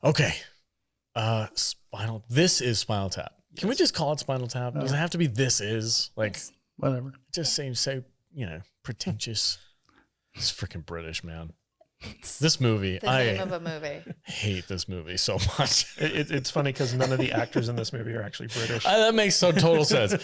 Okay. This is Spinal Tap. Can we just call it Spinal Tap? Does it have to be This Is? Like, whatever. It just seems so, pretentious. It's freaking British, man. This movie, The name of a movie. hate this movie so much. It's funny because none of the actors in this movie are actually British. That makes total sense.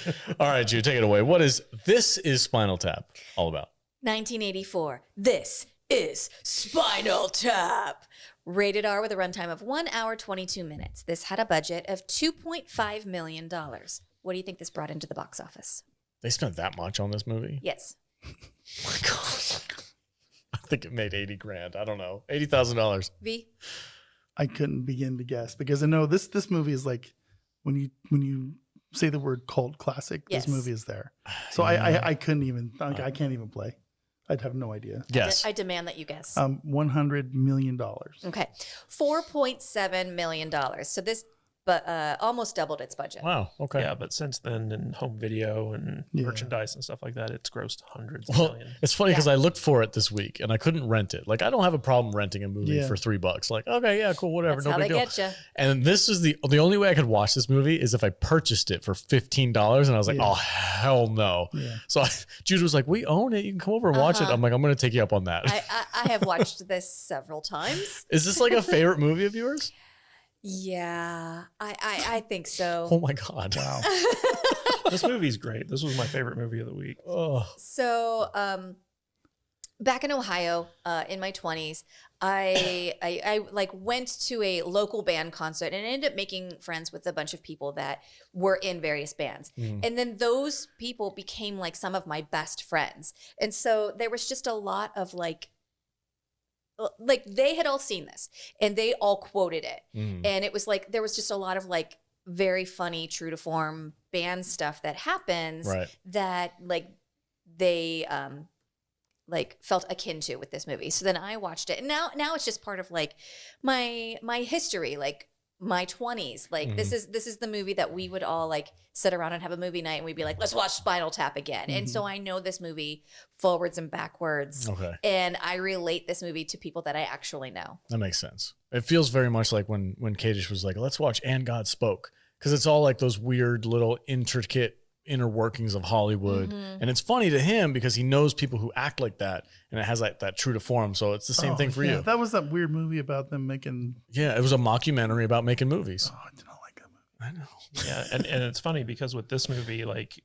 All right, Jude, take it away. What is This Is Spinal Tap all about? 1984. This is Spinal Tap. Rated R with a runtime of 1 hour, 22 minutes. This had a budget of $2.5 million. What do you think this brought into the box office? They spent that much on this movie? Yes. Oh my God. I think it made 80 grand. I don't know. $80,000. V? I couldn't begin to guess because I know this movie is like when you say the word cult classic, Yes. this movie is there. So I couldn't even I can't even play. I'd have no idea. Yes. I demand that you guess. $100 million. Okay. $4.7 million. So this almost doubled its budget. Wow. Okay. Yeah, but since then, in home video and merchandise and stuff like that, it's grossed hundreds of Well, million. it's funny because I looked for it this week and I couldn't rent it. Like, I don't have a problem renting a movie for $3. Like, okay, yeah, cool, whatever. That's no how big they deal. get you. And this is the only way I could watch this movie is if I purchased it for $15, and I was like, oh hell no. Yeah. So Jude was like, we own it. You can come over and watch it. I'm like, I'm going to take you up on that. I have watched this several times. Is this like a favorite movie of yours? Yeah, I think so. Oh my God. Wow. This movie's great. This was my favorite movie of the week. Oh. So, back in Ohio, in my 20s, I like went to a local band concert and ended up making friends with a bunch of people that were in various bands. And then those people became like some of my best friends. And so there was just a lot of like they had all seen this and they all quoted it. And it was like, there was just a lot of like very funny, true to form band stuff that happens that like they, like felt akin to with this movie. So then I watched it and now it's just part of like my history, like my 20s. Like this is the movie that we would all like sit around and have a movie night and we'd be like, let's watch Spinal Tap again. And so I know this movie forwards and backwards. Okay. And I relate this movie to people that I actually know. That makes sense. It feels very much like when Kadish was like, let's watch And God Spoke. Because it's all like those weird little intricate inner workings of Hollywood. And it's funny to him because he knows people who act like that and it has like that true to form. So it's the same thing for you. That was that weird movie about them making. Yeah, it was a mockumentary about making movies. Oh, I did not like that movie. I know. Yeah, and it's funny because with this movie, like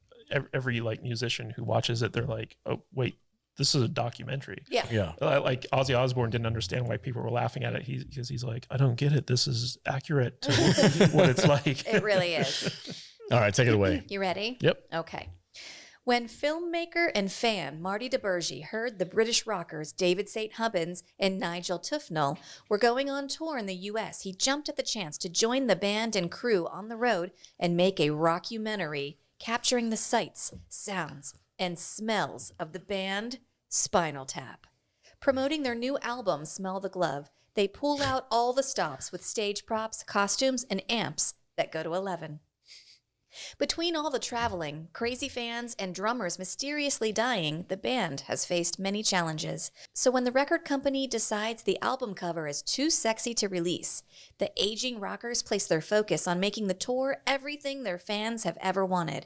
every like musician who watches it, they're like, oh wait, this is a documentary. Yeah. Yeah. Like Ozzy Osbourne didn't understand why people were laughing at it. Because he's like, I don't get it. This is accurate to what it's like. It really is. All right, take it away. You ready? Yep. Okay. When filmmaker and fan Marty DeBurgi heard the British rockers David St. Hubbins and Nigel Tufnell were going on tour in the U.S., he jumped at the chance to join the band and crew on the road and make a rockumentary capturing the sights, sounds, and smells of the band Spinal Tap. Promoting their new album, Smell the Glove, they pull out all the stops with stage props, costumes, and amps that go to 11. Between all the traveling, crazy fans, and drummers mysteriously dying, the band has faced many challenges. So when the record company decides the album cover is too sexy to release, the aging rockers place their focus on making the tour everything their fans have ever wanted.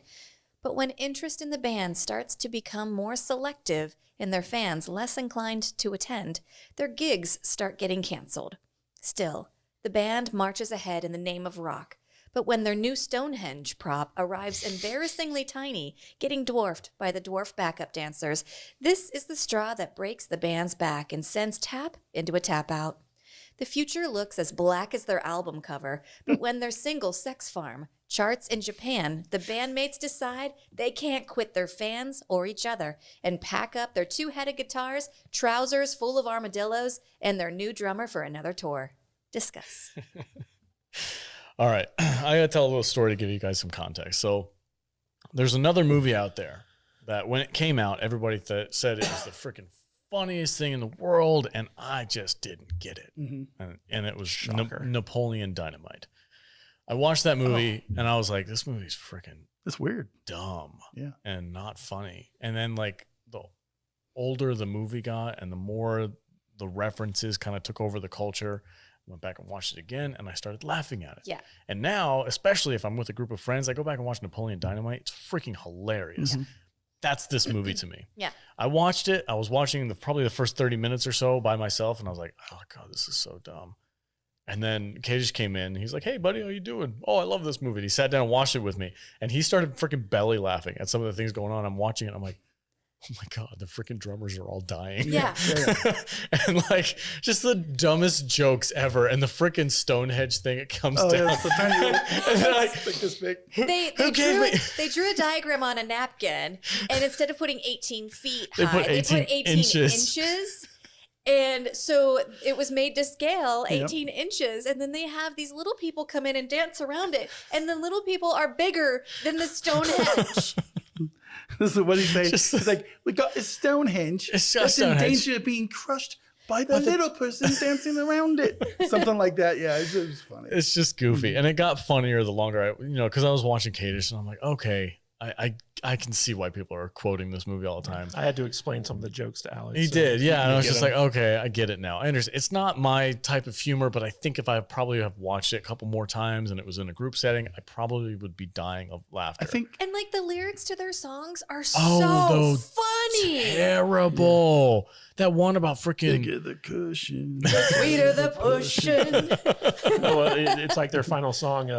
But when interest in the band starts to become more selective and their fans less inclined to attend, their gigs start getting canceled. Still, the band marches ahead in the name of rock. But when their new Stonehenge prop arrives embarrassingly tiny, getting dwarfed by the dwarf backup dancers, this is the straw that breaks the band's back and sends Tap into a tap out. The future looks as black as their album cover, but when their single Sex Farm charts in Japan, the bandmates decide they can't quit their fans or each other and pack up their two-headed guitars, trousers full of armadillos, and their new drummer for another tour. Discuss. All right. I got to tell a little story to give you guys some context. So there's another movie out there that when it came out, everybody said it was the freaking funniest thing in the world. And I just didn't get it. And it was Napoleon Dynamite. I watched that movie and I was like, this movie's freaking It's weird. dumb Yeah. and not funny. And then like the older the movie got and the more the references kind of took over the culture, went back and watched it again, and I started laughing at it. Yeah. And now, especially if I'm with a group of friends, I go back and watch Napoleon Dynamite. It's freaking hilarious. That's this movie to me. Yeah. I watched it. I was watching probably the first 30 minutes or so by myself, and I was like, oh, God, this is so dumb. And then Cage came in. And he's like, hey, buddy, how you doing? Oh, I love this movie. And he sat down and watched it with me. And he started freaking belly laughing at some of the things going on. I'm watching it. I'm like, oh, my God, the freaking drummers are all dying. Yeah. And like just the dumbest jokes ever. And the freaking Stonehenge thing, it comes down. Yeah, it's a tiny little, And then like, like this big. They drew a diagram on a napkin, and instead of putting 18 feet They high, put they 18 put 18 inches. And so it was made to scale 18 inches. And then they have these little people come in and dance around it. And the little people are bigger than the Stonehenge. This is what he says. He's like, we got a Stonehenge that's in danger of being crushed by the little person dancing around it. Something like that. Yeah, it was funny. It's just goofy. And it got funnier the longer because I was watching Cadish and I'm like, okay, I can see why people are quoting this movie all the time. I had to explain some of the jokes to Alex. He did, yeah. And I was just them. like, okay, I get it now. I understand. It's not my type of humor, but I think if I probably have watched it a couple more times and it was in a group setting, I probably would be dying of laughter. I think And like the lyrics to their songs are Oh, so funny. terrible. That one about freaking bigger the cushion. Sweeter the pushing. No, it's like their final song,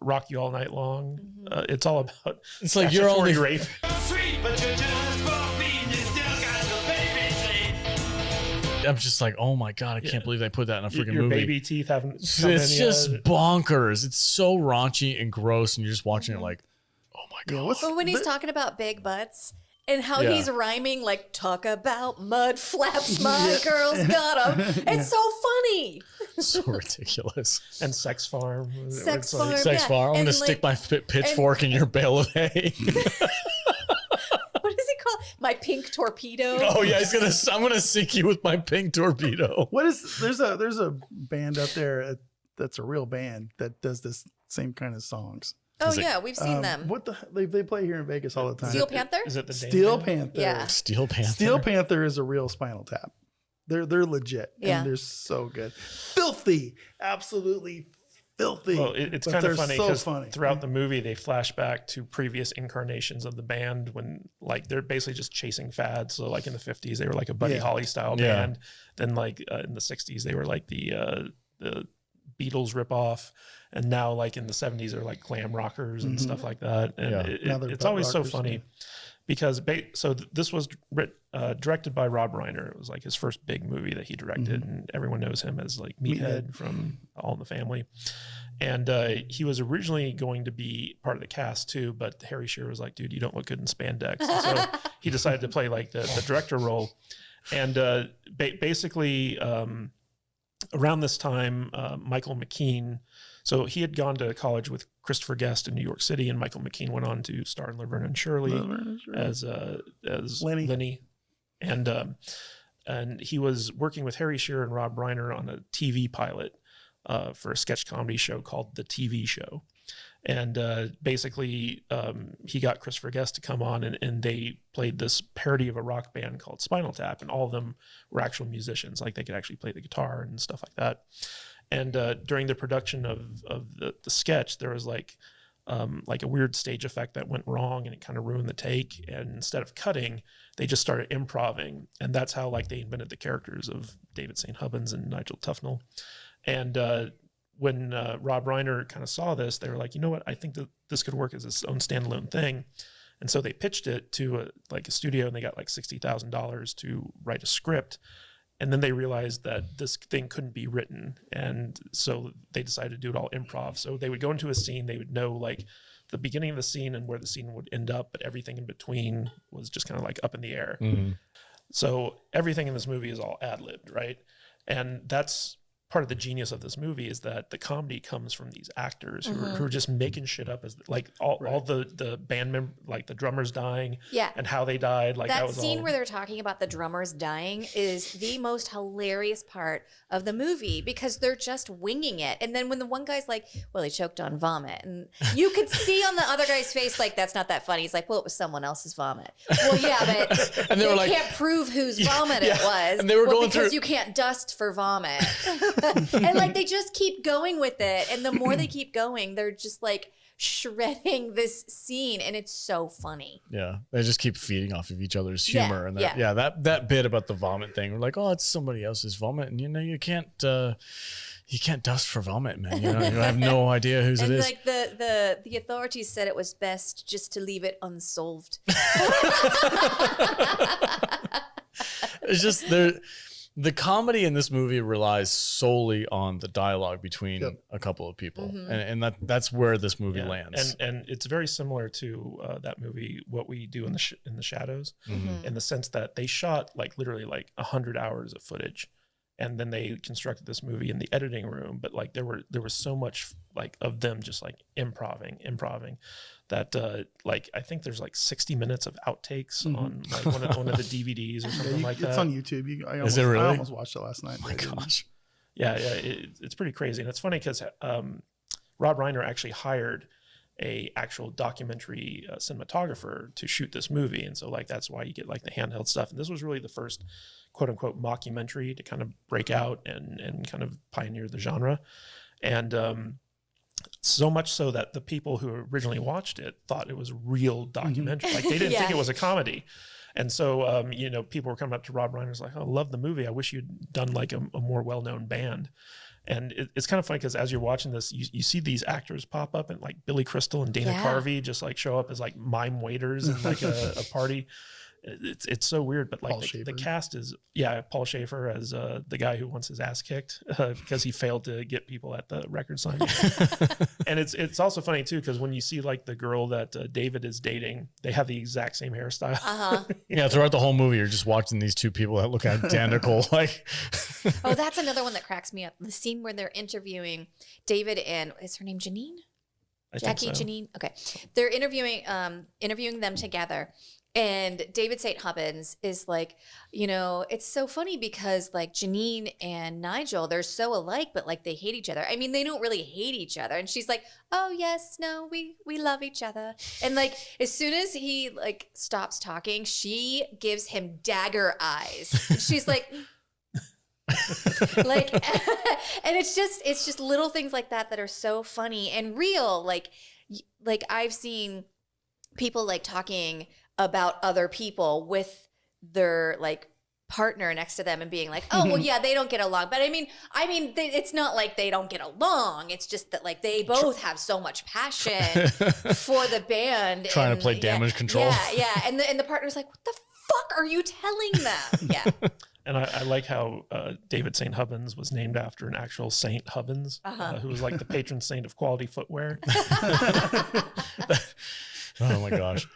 "Rock You All Night Long." It's all about. It's like you're only rape. I'm just like, oh my God, I can't believe they put that in a freaking Your movie. baby teeth haven't. It's just bonkers. It's so raunchy and gross, and you're just watching it like, oh my God. But when he's talking about big butts and how Yeah. he's rhyming, like, talk about mud flaps, my girl's got 'em. It's so funny. So ridiculous. and Sex Farm. Sex It's like- Farm. Sex Yeah, farm. I'm and gonna stick my pitchfork in your bale of hay. What is it called? My pink torpedo. Oh yeah, I'm gonna sink you with my pink torpedo. What is there's a band out there that's a real band that does this same kind of songs. Oh, Is it- yeah, we've seen them. What they play here in Vegas all the time. Steel Panther? Is it the Dane Steel Band? Panther. Yeah. Steel Panther. Steel Panther is a real Spinal Tap. They're legit. Yeah. And they're so good. Filthy. Absolutely filthy. Well, it's But kind of they're funny so because funny. throughout the movie they flash back to previous incarnations of the band when like they're basically just chasing fads. So like in the 50s they were like a Buddy Yeah. Holly style Yeah. band. Then like in the 60s they were like the Beatles ripoff, and now like in the 70s they're like glam rockers and stuff like that. And Yeah. Now they're it's butt always so rockers, funny. yeah. Because this was directed by Rob Reiner. It was like his first big movie that he directed, and everyone knows him as like Meathead from All in the Family. And he was originally going to be part of the cast too, but Harry Shearer was like, "Dude, you don't look good in spandex," and so he decided to play like the director role. And basically, around this time, Michael McKean. So he had gone to college with Christopher Guest in New York City, and Michael McKean went on to star in Laverne and Shirley as Lenny. And he was working with Harry Shearer and Rob Reiner on a TV pilot for a sketch comedy show called The TV Show. And basically, he got Christopher Guest to come on, and they played this parody of a rock band called Spinal Tap, and all of them were actual musicians, like they could actually play the guitar and stuff like that. And during the production of the sketch, there was like a weird stage effect that went wrong, and it kind of ruined the take. And instead of cutting, they just started improving, and that's how like they invented the characters of David St. Hubbins and Nigel Tufnell. And when Rob Reiner kind of saw this, they were like, you know what? I think that this could work as its own standalone thing. And so they pitched it to a studio, and they got like $60,000 to write a script. And then they realized that this thing couldn't be written. And so they decided to do it all improv. So they would go into a scene, they would know like the beginning of the scene and where the scene would end up, but everything in between was just kind of like up in the air. Mm-hmm. So everything in this movie is all ad-libbed, right? And that's part of the genius of this movie, is that the comedy comes from these actors who are just making shit up, as like all the band member, like the drummers dying, Yeah. and how they died. Like That was scene all, where they're talking about the drummers dying is the most hilarious part of the movie, because they're just winging it. And then when the one guy's like, well, he choked on vomit, and you could see on the other guy's face, like, that's not that funny. He's like, well, it was someone else's vomit. Well, yeah, but And they were like, can't prove whose vomit it was. And they were going because through- you can't dust for vomit. And like they just keep going with it, and the more they keep going, they're just like shredding this scene, and it's so funny. Yeah, they just keep feeding off of each other's humor, Yeah, and that, yeah. that bit about the vomit thing. We're like, oh, it's somebody else's vomit, and you can't dust for vomit, man. You have no idea whose it And is. like the authorities said it was best just to leave it unsolved. It's just the comedy in this movie relies solely on the dialogue between a couple of people, and that's where this movie lands. And it's very similar to that movie, What We Do in the Shadows, in the sense that they shot like literally like 100 hours of footage, and then they constructed this movie in the editing room. But like there was so much like of them just like improving that like I think there's like 60 minutes of outtakes on like one of the DVDs or something like that. It's on YouTube. Is it really? I almost watched it last night. Oh my gosh. Yeah, it's pretty crazy, and it's funny because Rob Reiner actually hired a actual documentary cinematographer to shoot this movie, and so like that's why you get like the handheld stuff. And this was really the first quote unquote mockumentary to kind of break out and kind of pioneer the genre, and so much so that the people who originally watched it thought it was real documentary. Like they didn't think it was a comedy. And so, people were coming up to Rob Reiner's like, oh, I love the movie. I wish you'd done like a more well-known band. And it's kind of funny because as you're watching this, you see these actors pop up, and like Billy Crystal and Dana Carvey just like show up as like mime waiters in like a party. It's so weird, but like the cast is Paul Schaefer as the guy who wants his ass kicked because he failed to get people at the record signing. And it's also funny too because when you see like the girl that David is dating, they have the exact same hairstyle. Yeah, throughout the whole movie, you're just watching these two people that look identical. Like, oh, that's another one that cracks me up. The scene where they're interviewing David and is her name Janine? Jackie, so. Janine. Okay, they're interviewing them together. And David St. Hubbins is like, it's so funny because like Janine and Nigel, they're so alike, but like they hate each other. I mean, they don't really hate each other. And she's like, oh yes, no, we love each other. And like, as soon as he like stops talking, she gives him dagger eyes. And she's like, like, and it's just little things like that are so funny and real. Like I've seen people like talking about other people with their like partner next to them and being like, oh, well, yeah, they don't get along. But I mean, it's not like they don't get along. It's just that like they both have so much passion for the band. Trying to play damage control. Yeah. And the partner's like, what the fuck are you telling them? Yeah. And I like how David St. Hubbins was named after an actual Saint Hubbins, who was like the patron saint of quality footwear. Oh my gosh.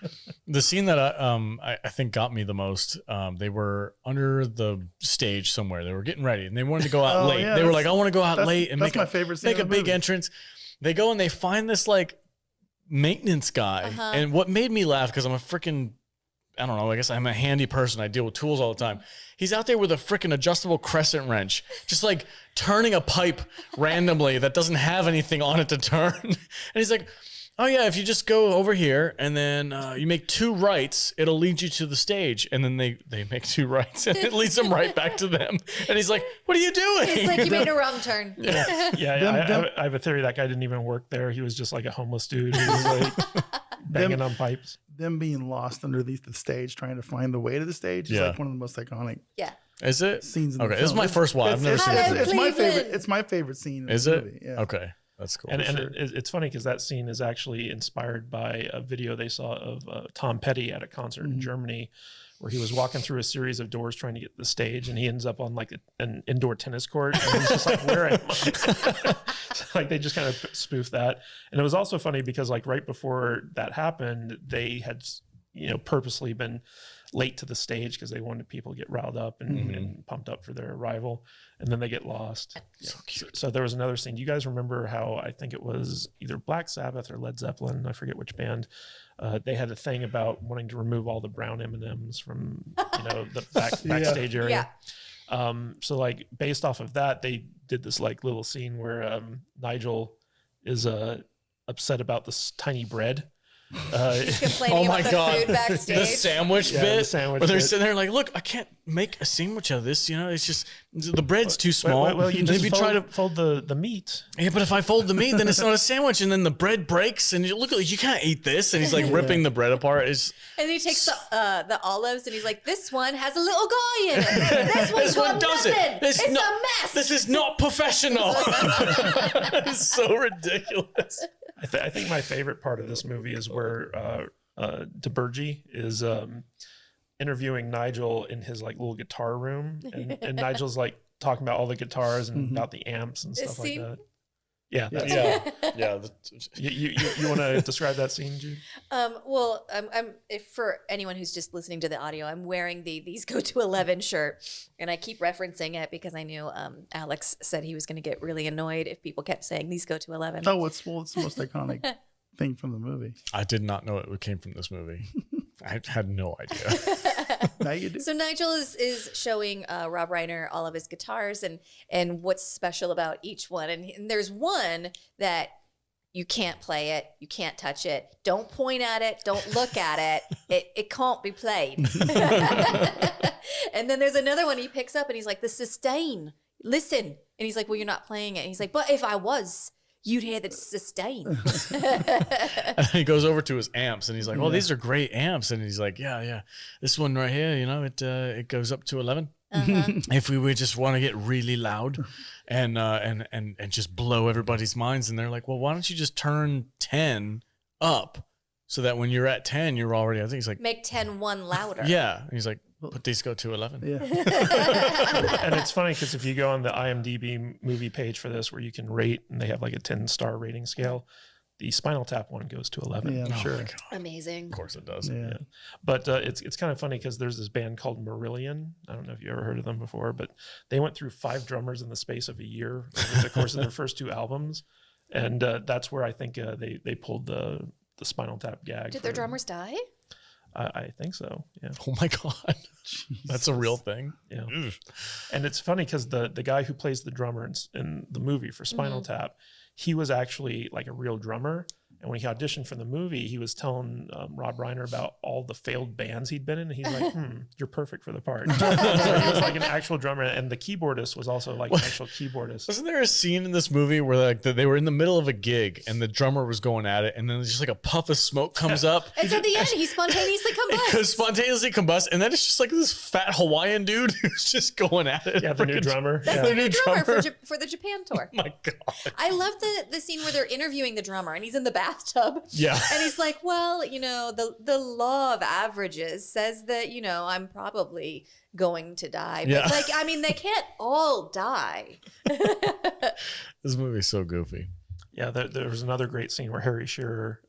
The scene that I think got me the most, they were under the stage somewhere. They were getting ready and they wanted to go out late. They were like, I want to go out late and make my favorite scene make a big entrance. They go and they find this like maintenance guy. And what made me laugh, because I'm a freaking, I don't know, I guess I'm a handy person. I deal with tools all the time. He's out there with a freaking adjustable crescent wrench, just like turning a pipe randomly that doesn't have anything on it to turn. And he's like, oh yeah, if you just go over here and then you make 2 rights, it'll lead you to the stage. And then they make 2 rights and it leads them right back to them. And he's like, what are you doing? It's like you made a wrong turn. I have a theory that guy didn't even work there. He was just like a homeless dude who was like banging on pipes. Them being lost underneath the stage, trying to find the way to the stage is like one of the most iconic Is it? scenes in the Okay, film. this is my first one. I've never seen it. It's my favorite. It's my favorite scene. Is it? Movie. Yeah. Okay. That's cool. And it's funny because that scene is actually inspired by a video they saw of Tom Petty at a concert in Germany, where he was walking through a series of doors trying to get to the stage, and he ends up on like an indoor tennis court, and he's just like, where am I? So, like, they just kind of spoofed that. And it was also funny because like right before that happened, they had purposely been late to the stage because they wanted people to get riled up and pumped up for their arrival, and then they get lost. So cute. So there was another scene. Do you guys remember how, I think it was either Black Sabbath or Led Zeppelin, I forget which band, they had a thing about wanting to remove all the brown M&Ms from the backstage area. So like based off of that, they did this like little scene where Nigel is upset about this tiny bread. He's complaining about the food backstage. The sandwich bit. The sandwich where they're bit. sitting there like, look, I can't make a sandwich out of this. You know, it's just the bread's too small. Well, you just try to fold the meat. Yeah, but if I fold the meat, then it's not a sandwich, and then the bread breaks, and you look, you can't eat this. And he's like ripping the bread apart. And he takes the olives, and he's like, this one has a little guy in it. This one's got nothing. It's a mess. This is not professional. It's so ridiculous. I think my favorite part of this movie is where DeBurgey is interviewing Nigel in his like little guitar room, and Nigel's like talking about all the guitars and about the amps and stuff like that. Yeah, Yeah. You want to describe that scene, Jude? Well, if for anyone who's just listening to the audio, I'm wearing the These Go to 11 shirt, and I keep referencing it because I knew Alex said he was going to get really annoyed if people kept saying These Go to 11. Oh, it's the most iconic thing from the movie. I did not know it came from this movie. I had no idea. Now you do. So Nigel is showing Rob Reiner all of his guitars and what's special about each one. And there's one that you can't play it, you can't touch it, don't point at it, don't look at it. It can't be played. And then there's another one he picks up and he's like, the sustain, listen. And he's like, well, you're not playing it. And he's like, but if I was, you'd hear the sustain. And he goes over to his amps and he's like, "Oh, these are great amps." And he's like, "Yeah, this one right here, you know, it goes up to 11. If we would just want to get really loud and just blow everybody's minds." And they're like, "Well, why don't you just turn 10 up so that when you're at 10, you're already." I think he's like, make 10-1 louder. "Yeah." And he's like, "But these go to 11." Yeah. And it's funny because if you go on the IMDb movie page for this, where you can rate, and they have like a 10-star rating scale, the Spinal Tap one goes to 11. Yeah, I'm sure. My God. Amazing. Of course it does. Yeah. But it's kind of funny because there's this band called Marillion. I don't know if you ever heard of them before, but they went through 5 drummers in the space of a year over the course of their first 2 albums, and that's where I think they pulled the Spinal Tap gag. Did their drummers die? I think so. Yeah. Oh my God. That's a real thing. Yeah. And it's funny because the guy who plays the drummer in the movie for Spinal Tap, he was actually like a real drummer. And when he auditioned for the movie, he was telling Rob Reiner about all the failed bands he'd been in. And he's like, you're perfect for the part. So he was like an actual drummer. And the keyboardist was also like an actual keyboardist. Wasn't there a scene in this movie where like they were in the middle of a gig and the drummer was going at it, and then just like a puff of smoke comes up? And at the end, he spontaneously combusts. And then it's just like this fat Hawaiian dude who's just going at it. Yeah, the new drummer. That's the new drummer for the Japan tour. Oh my God. I love the scene where they're interviewing the drummer and he's in the bathtub. Yeah. And he's like, well, you know, the law of averages says that, you know, I'm probably going to die. But like, I mean, they can't all die. This movie's so goofy. Yeah, there was another great scene where Harry Shearer,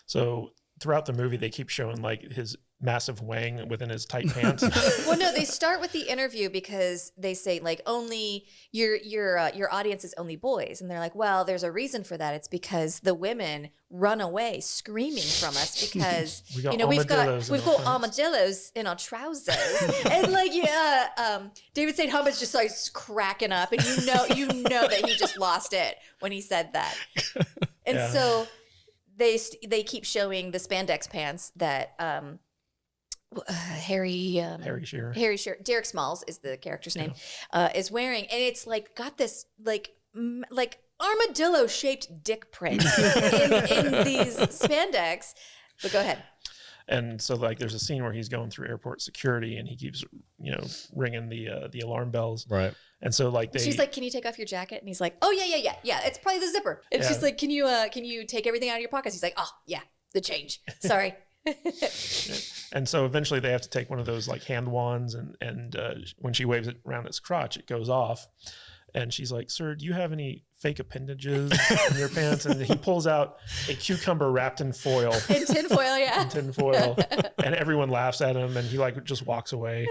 so throughout the movie, they keep showing like his massive wang within his tight pants. Well, no, they start with the interview because they say like only your audience is only boys, and they're like, well, there's a reason for that. It's because the women run away screaming from us because We got you know we've got armadillos in our pants. armadillos in our trousers, and like David St. Hubbard's just starts cracking up, and you know that he just lost it when he said that, and so they keep showing the spandex pants that Harry Shearer. Derek Smalls is the character's name, is wearing, and it's like got this like armadillo shaped dick print in these spandex. But go ahead. And so like there's a scene where he's going through airport security and he keeps ringing the alarm bells. Right. And so like She's like, can you take off your jacket? And he's like, oh yeah, it's probably the zipper. And she's like, can you take everything out of your pockets? He's like, oh yeah, the change. Sorry. And so eventually they have to take one of those like hand wands, and when she waves it around its crotch, it goes off. And she's like, sir, do you have any fake appendages in your pants? And he pulls out a cucumber wrapped in foil. In tinfoil, yeah. In tinfoil. And everyone laughs at him, and he like just walks away.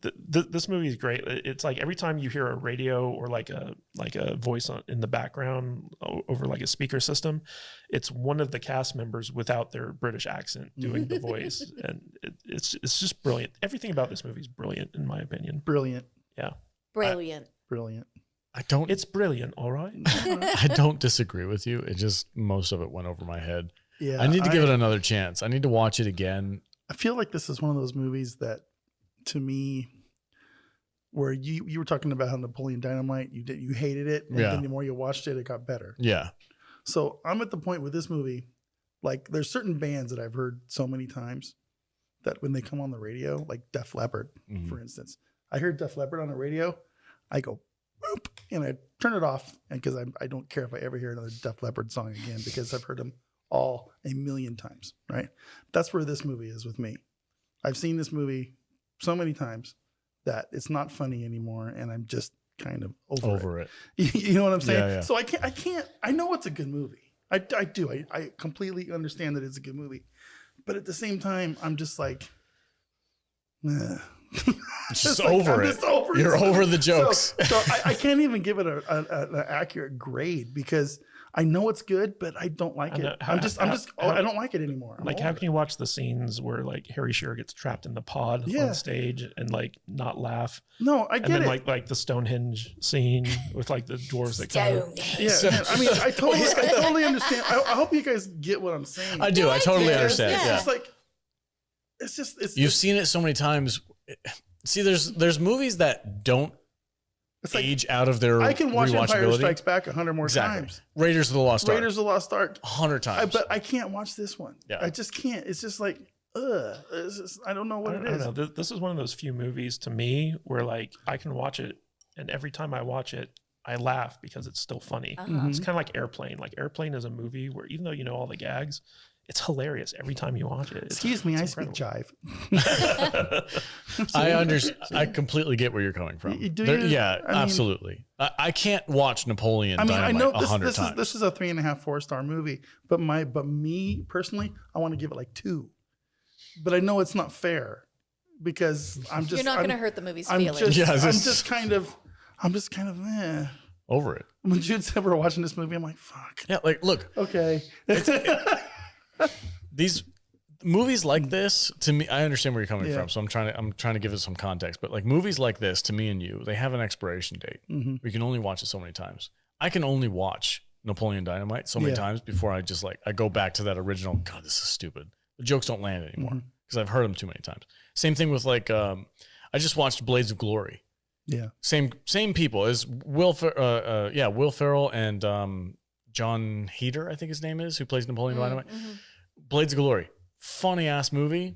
This movie is great. It's like every time you hear a radio or like a voice in the background over like a speaker system, it's one of the cast members without their British accent doing the voice, and it's just brilliant. Everything about this movie is brilliant, in my opinion. Brilliant. Yeah, Brilliant. Brilliant. It's brilliant. All right. I don't disagree with you. It just most of it went over my head. Yeah, I need to give it another chance. I need to watch it again. I feel like this is one of those movies that, to me, where you were talking about how Napoleon Dynamite, you hated it, and then the more you watched it, it got better. Yeah. So I'm at the point with this movie, like there's certain bands that I've heard so many times that when they come on the radio, like Def Leppard, for instance, I heard Def Leppard on the radio, I go, boop, and I turn it off, and because I don't care if I ever hear another Def Leppard song again because I've heard them all a million times, right? That's where this movie is with me. I've seen this movie so many times that it's not funny anymore, and I'm just kind of over it. You know what I'm saying? Yeah, yeah. So I can't. I know it's a good movie. I do. I completely understand that it's a good movie, but at the same time, I'm just like, nah. Just over it. You're over the jokes. So I can't even give it an accurate grade because I know it's good, but I don't like it. I don't like it anymore. Like, how can you watch the scenes where like Harry Shearer gets trapped in the pod on stage and like not laugh? No, I get it. And then like the Stonehenge scene with like the dwarves that come out. Yeah, I mean, I totally understand. I hope you guys get what I'm saying. I do. I totally understand. It's Yeah. just like, it's You've seen it so many times. See, there's movies that don't age out of their I can watch Empire rewatchability. Strikes Back 100 more times. Raiders of the Lost Ark. Raiders of the Lost Ark 100 times. but I can't watch this one. Yeah. I just can't. It's just like, I don't know what it is. I don't know. This is one of those few movies to me where like I can watch it, and every time I watch it, I laugh because it's still funny. It's kind of like Airplane. Like Airplane is a movie where even though you know all the gags, it's hilarious every time you watch it. Excuse me, I speak jive. I completely get where you're coming from. Do you? Yeah, I mean, absolutely. I can't watch Napoleon Dynamite I know 100 times. This is a 3.5, 4-star movie, but me personally, I want to give it like 2. But I know it's not fair because You're not going to hurt the movie's I'm feelings. I'm just kind of Over it. When Jude said we're watching this movie, I'm like, fuck. Yeah, like look, Okay. these movies like this, to me, I understand where you're coming Yeah. from. So I'm trying to give it some context. But like movies like this, to me and you, they have an expiration date. We can only watch it so many times. I can only watch Napoleon Dynamite so many times before I just like I go back to that original. God, this is stupid. The jokes don't land anymore because I've heard them too many times. Same thing with like I just watched Blades of Glory. Yeah. Same people as Will Ferrell and John Heder, I think his name is, who plays Napoleon Dynamite. Blades of Glory, funny ass movie.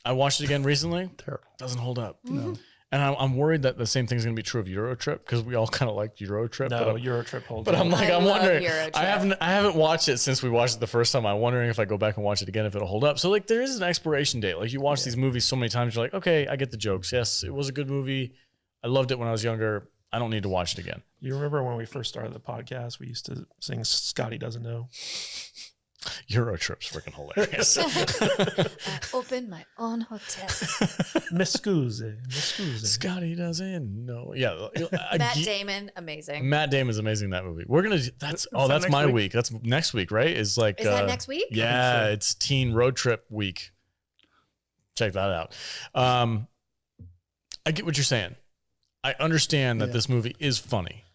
I watched it again recently. Terrible. Doesn't hold up. No. And I'm worried that the same thing's going to be true of Eurotrip because we all kind of liked Eurotrip. No, Eurotrip holds But up. I'm like, I I'm love wondering. Eurotrip. I haven't watched it since we watched it the first time. I'm wondering if I go back and watch it again, if it'll hold up. So like, there is an expiration date. Like you watch these movies so many times, you're like, okay, I get the jokes. Yes, it was a good movie. I loved it when I was younger. I don't need to watch it again. You remember when we first started the podcast, we used to sing Scotty Doesn't Know? Eurotrip's freaking hilarious. I opened my own hotel. Miscuse. Scotty doesn't know. Yeah. Matt Damon, amazing. Matt Damon's amazing in that movie. We're going to, that's my week. That's next week, right? Is like, Is that next week? Yeah. It's teen road trip week. Check that out. I get what you're saying. I understand that this movie is funny.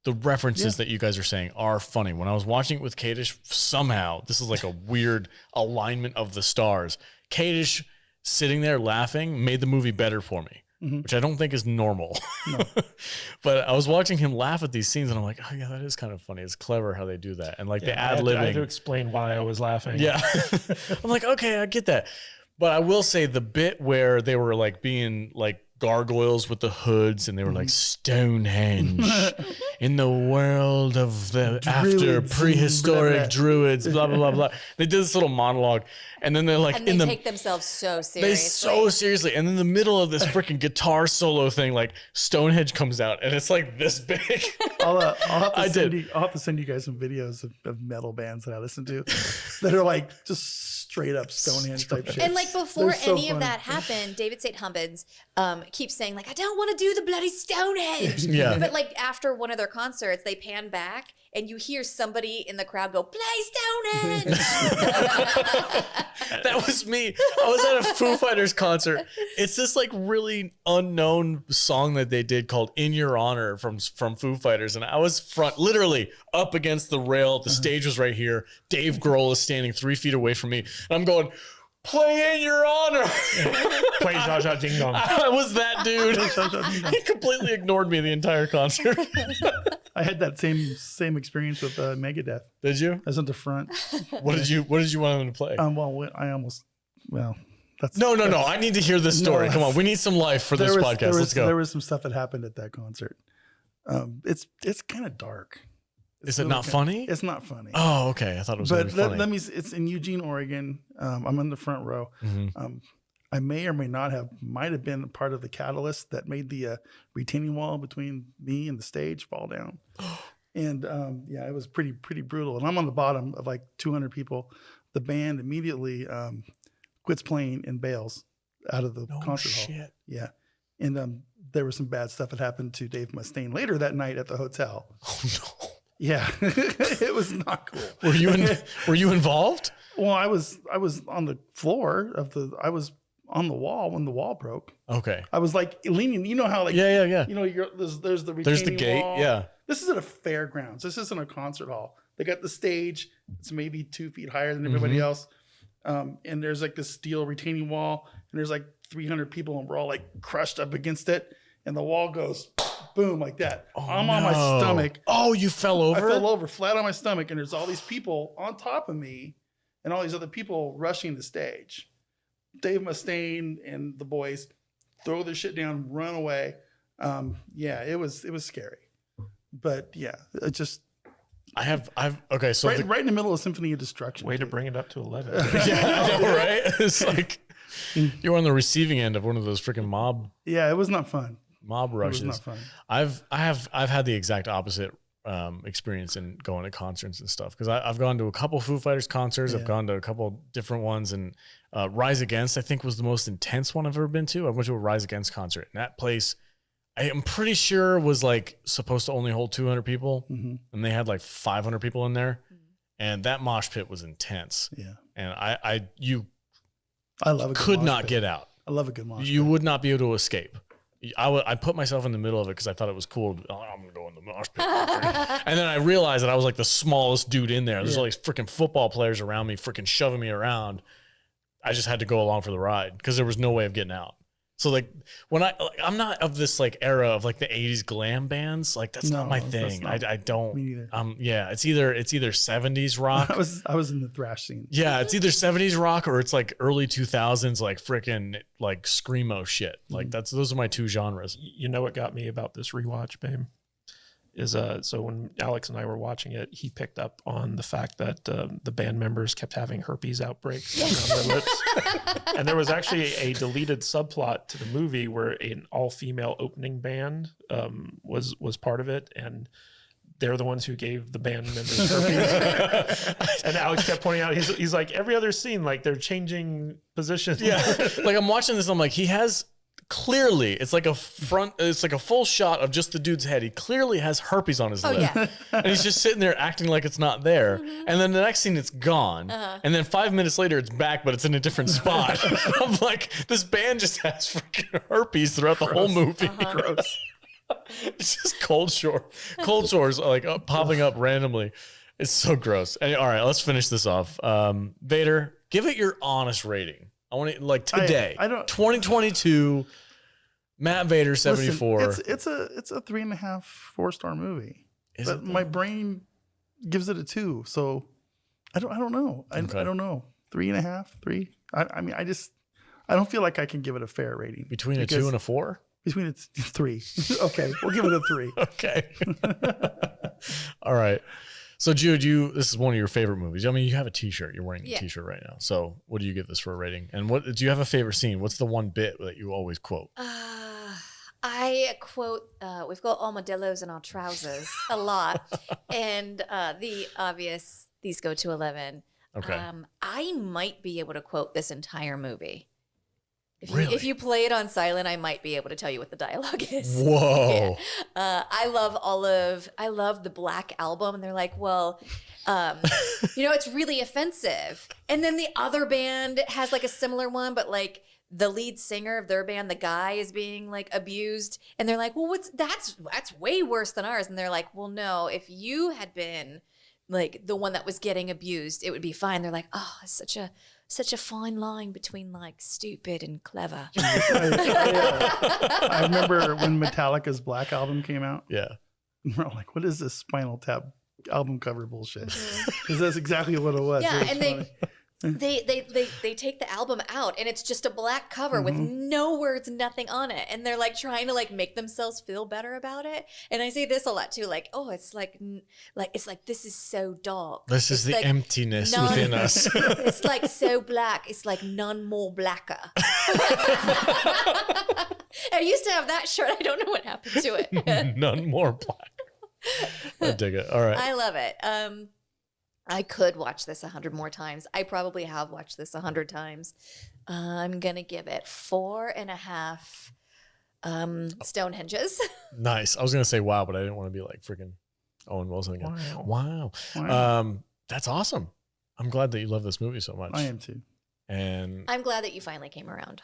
The references that you guys are saying are funny. When I was watching it with Kadish, somehow, this is like a weird alignment of the stars. Kadish sitting there laughing made the movie better for me, which I don't think is normal. No. But I was watching him laugh at these scenes and I'm like, oh yeah, that is kind of funny. It's clever how they do that. And like the ad-libbing. I had to explain why I was laughing. Yeah. I'm like, okay, I get that. But I will say the bit where they were like being like gargoyles with the hoods and they were like Stonehenge in the world of the after prehistoric druids, blah, blah, blah, blah. They did this little monologue and then they're like, And they take themselves so seriously. And in the middle of this freaking guitar solo thing, like Stonehenge comes out and it's like this big. I'll have to send you guys some videos of metal bands that I listen to that are like just straight up Stonehenge type shit. And like before So any of funny. that happened, David St. Hubbins keeps saying like, I don't want to do the bloody Stonehenge. Yeah. But like after one of their concerts, they pan back and you hear somebody in the crowd go, "Play Stonehenge." That was me. I was at a Foo Fighters concert. It's this like really unknown song that they did called "In Your Honor" from Foo Fighters, and I was literally up against the rail. The stage was right here. Dave Grohl is standing 3 feet away from me, and I'm going, "Play In Your Honor." Play Zsa Zsa Ding Dong. I was that dude. He completely ignored me the entire concert. I had that same experience with Megadeth. Did you? I was at the front. What did you want him to play? That's No. I need to hear this story. Come on, we need some life for this podcast. Let's go. There was some stuff that happened at that concert. It's kind of dark. Is it not funny? It's not funny. Oh, okay. I thought it was. But funny. it's in Eugene, Oregon. I'm in the front row. Mm-hmm. I might have been a part of the catalyst that made the retaining wall between me and the stage fall down. And it was pretty brutal. And I'm on the bottom of like 200 people. The band immediately quits playing and bails out of the concert hall. Yeah. And there was some bad stuff that happened to Dave Mustaine later that night at the hotel. Oh no. Yeah. It was not cool. Were you involved? Well, I was on the floor I was on the wall when the wall broke. Okay. I was like leaning, you know how like yeah. You know, there's the retaining there's the gate. wall. Yeah. This is at a fairgrounds. This isn't a concert hall. They got the stage. It's maybe 2 feet higher than everybody else. And there's like this steel retaining wall, and there's like 300 people, and we're all like crushed up against it. And the wall goes boom like that. Oh, I'm on my stomach. Oh, you fell over? I fell over flat on my stomach, and there's all these people on top of me, and all these other people rushing the stage. Dave Mustaine and the boys throw their shit down, run away. It was scary, but yeah, it just. Okay, so right in the middle of Symphony of Destruction. Way to bring it up to 11. Yeah, I know, right? It's like you're on the receiving end of one of those freaking mob. Yeah, it was not fun. Mob rushes. It was not fun. I've had the exact opposite experience in going to concerts and stuff, because I've gone to a couple Foo Fighters concerts. I've gone to a couple different ones, and Rise Against I think was the most intense one I've ever been to. I went to a Rise Against concert, and that place I am pretty sure was like supposed to only hold 200 people, and they had like 500 people in there, and that mosh pit was intense. Yeah, and I love could not get out. I love a good mosh pit. You would not be able to escape. I put myself in the middle of it because I thought it was cool. Oh, I'm gonna go in the mosh pit, and then I realized that I was like the smallest dude in there. There's all these freaking football players around me, freaking shoving me around. I just had to go along for the ride because there was no way of getting out. So like when I'm not of this like era of like the 80s glam bands, like that's not my thing. I don't. Me neither. Yeah, it's either 70s rock. I was in the thrash scene. Yeah, it's either 70s rock or it's like early 2000s like freaking like screamo shit. Like those are my two genres. You know what got me about this rewatch, babe? Is so when Alex and I were watching it, he picked up on the fact that the band members kept having herpes outbreaks on their lips. And there was actually a deleted subplot to the movie where an all-female opening band was part of it, and they're the ones who gave the band members herpes. And Alex kept pointing out, he's like, every other scene, like they're changing positions. Yeah, like I'm watching this, I'm like, he has. Clearly, it's like a full shot of just the dude's head. He clearly has herpes on his lip. Yeah. And he's just sitting there acting like it's not there. And then the next scene, it's gone. And then 5 minutes later, it's back, but it's in a different spot. I'm like, this band just has freaking herpes throughout the whole movie. Gross. It's just cold sores like popping up randomly. It's so gross. And, all right, let's finish this off. Vader, give it your honest rating. I want to like today. I don't. 2022. Matt Vader 74. Listen, it's a 3.5, 4-star movie. But my brain gives it a 2. So I don't know. I don't know. 3.5, 3. I mean, I don't feel like I can give it a fair rating. Between a 2 and a 4? Between a 3. Okay, we'll give it a 3. Okay. All right. So Jude, this is one of your favorite movies. I mean, you have a T-shirt. You're wearing a T-shirt right now. So what do you give this for a rating? And what do you have a favorite scene? What's the one bit that you always quote? I quote, we've got armadillos in our trousers a lot. And the obvious, these go to 11. Okay. I might be able to quote this entire movie. Really? If you play it on silent, I might be able to tell you what the dialogue is. Whoa. Yeah. I love the Black Album. And they're like, well, it's really offensive. And then the other band has like a similar one, but like the lead singer of their band, the guy is being like abused. And they're like, well, that's way worse than ours. And they're like, well, no, if you had been like the one that was getting abused, it would be fine. They're like, oh, it's such a fine line between like stupid and clever. I remember when Metallica's Black Album came out. Yeah. We're all like, what is this Spinal Tap album cover bullshit? Because that's exactly what it was. Yeah, It was and funny. they take the album out and it's just a black cover with no words, nothing on it. And they're like trying to like make themselves feel better about it. And I say this a lot too, like, oh, it's like this is so dark. This is It's the like emptiness none- within us. It's like so black. It's like none more blacker. I used to have that shirt. I don't know what happened to it. None more black. I dig it. All right. I love it. I could watch this 100 more times. I probably have watched this 100 times. I'm going to give it 4.5 Stonehenges. Nice. I was going to say wow, but I didn't want to be like freaking Owen Wilson again. Wow. That's awesome. I'm glad that you love this movie so much. I am too. And I'm glad that you finally came around.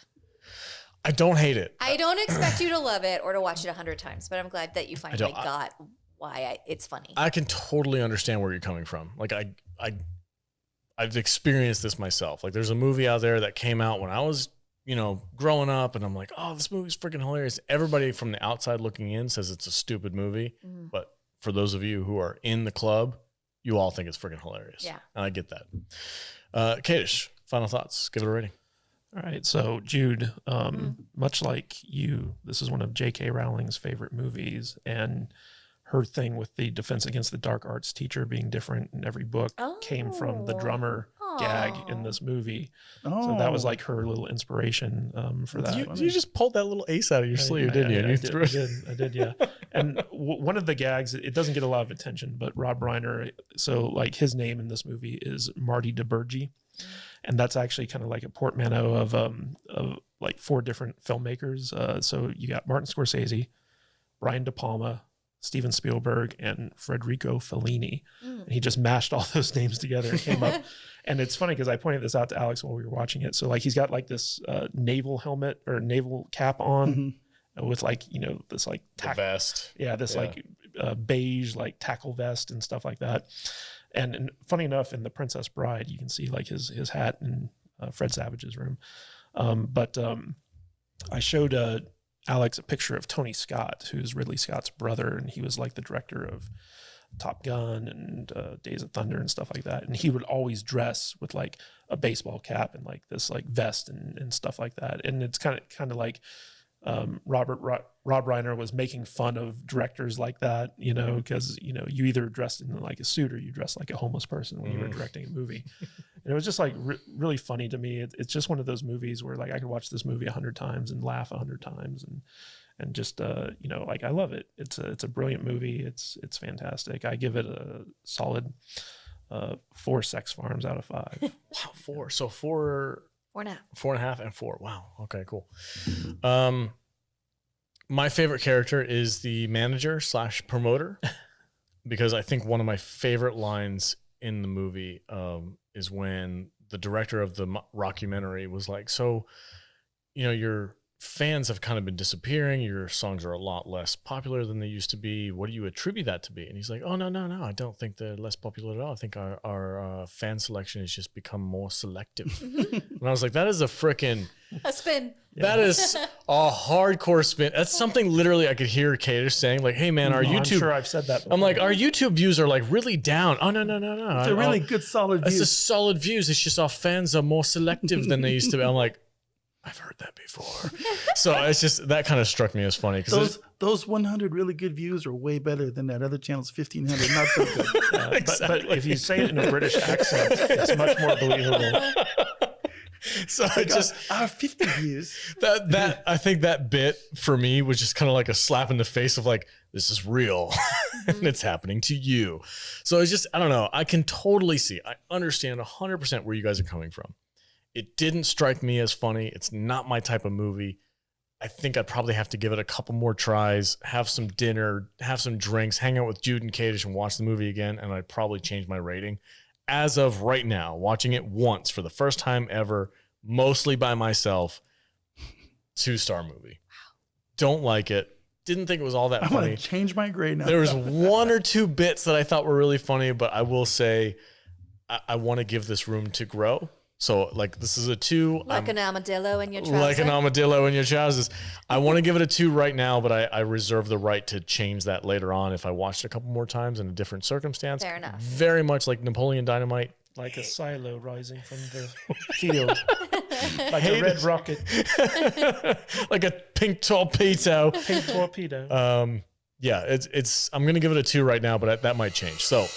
I don't hate it. I don't expect you to love it or to watch it 100 times, but I'm glad that you finally got why it's funny. I can totally understand where you're coming from. Like I've experienced this myself. Like there's a movie out there that came out when I was, growing up, and I'm like, oh, this movie's freaking hilarious. Everybody from the outside looking in says it's a stupid movie, but for those of you who are in the club, you all think it's freaking hilarious. Yeah, and I get that. Kadish, final thoughts. Give it a rating. All right. So Jude, much like you, this is one of J.K. Rowling's favorite movies, and her thing with the Defense Against the Dark Arts teacher being different in every book came from the drummer gag in this movie. So that was like her little inspiration for that. You just pulled that little ace out of your sleeve, didn't you? I did, yeah. And one of the gags, it doesn't get a lot of attention, but Rob Reiner, so like his name in this movie is Marty DiBergi. And that's actually kind of like a portmanteau of like 4 different filmmakers. So you got Martin Scorsese, Brian De Palma, Steven Spielberg, and Federico Fellini. And he just mashed all those names together and came up. And it's funny because I pointed this out to Alex while we were watching it. So like he's got like this naval helmet or naval cap on with like, this like vest. Yeah, this like beige like tackle vest and stuff like that. And funny enough, in The Princess Bride, you can see like his hat in Fred Savage's room. But I showed Alex a picture of Tony Scott, who's Ridley Scott's brother, and he was like the director of Top Gun and Days of Thunder and stuff like that. And he would always dress with like a baseball cap and like this like vest and stuff like that. And it's kind of like Rob Reiner was making fun of directors like that, because you either dressed in like a suit or you dressed like a homeless person when you were directing a movie. And it was just like really funny to me. It's just one of those movies where like I could watch this movie 100 times and laugh 100 times and just like I love it. It's a brilliant movie. It's fantastic. I give it a solid 4 sex farms out of 5. Wow, 4. So 4. 4.5. 4.5 and 4. Wow. Okay, cool. My favorite character is the manager / promoter, because I think one of my favorite lines in the movie is when the director of the mockumentary was like, so, your fans have kind of been disappearing. Your songs are a lot less popular than they used to be. What do you attribute that to be? And he's like, oh, no. I don't think they're less popular at all. I think our fan selection has just become more selective. And I was like, that is a spin. That is a hardcore spin. That's something literally I could hear Kadish saying, like, hey, man, our YouTube. I'm sure I've said that before. I'm like, our YouTube views are like really down. Oh, no. They're really good, solid views. It's just solid views. It's just our fans are more selective than they used to be. I'm like, I've heard that before. So it's just, that kind of struck me as funny. Those 100 really good views are way better than that other channel's 1,500 not so good. Exactly. But if you say it in a British accent, it's much more believable. So I just our 50 views. That I think that bit for me was just kind of like a slap in the face of like, this is real and it's happening to you. So it's just, I don't know. I can totally see, I understand 100% where you guys are coming from. It didn't strike me as funny. It's not my type of movie. I think I'd probably have to give it a couple more tries, have some dinner, have some drinks, hang out with Jude and Kadish and watch the movie again, and I'd probably change my rating. As of right now, watching it once for the first time ever, mostly by myself, 2-star movie. Don't like it. Didn't think it was all that I'm funny. going to change my grade now. There was 1 or 2 bits that I thought were really funny, but I will say I want to give this room to grow. So, like, this is a 2. Like an armadillo in your trousers. Like an armadillo in your trousers. I want to give it a 2 right now, but I reserve the right to change that later on if I watched it a couple more times in a different circumstance. Fair enough. Very much like Napoleon Dynamite. Like a silo rising from the field. Like a red rocket. Like a pink torpedo. Pink torpedo. Yeah, it's I'm going to give it a 2 right now, but that might change. So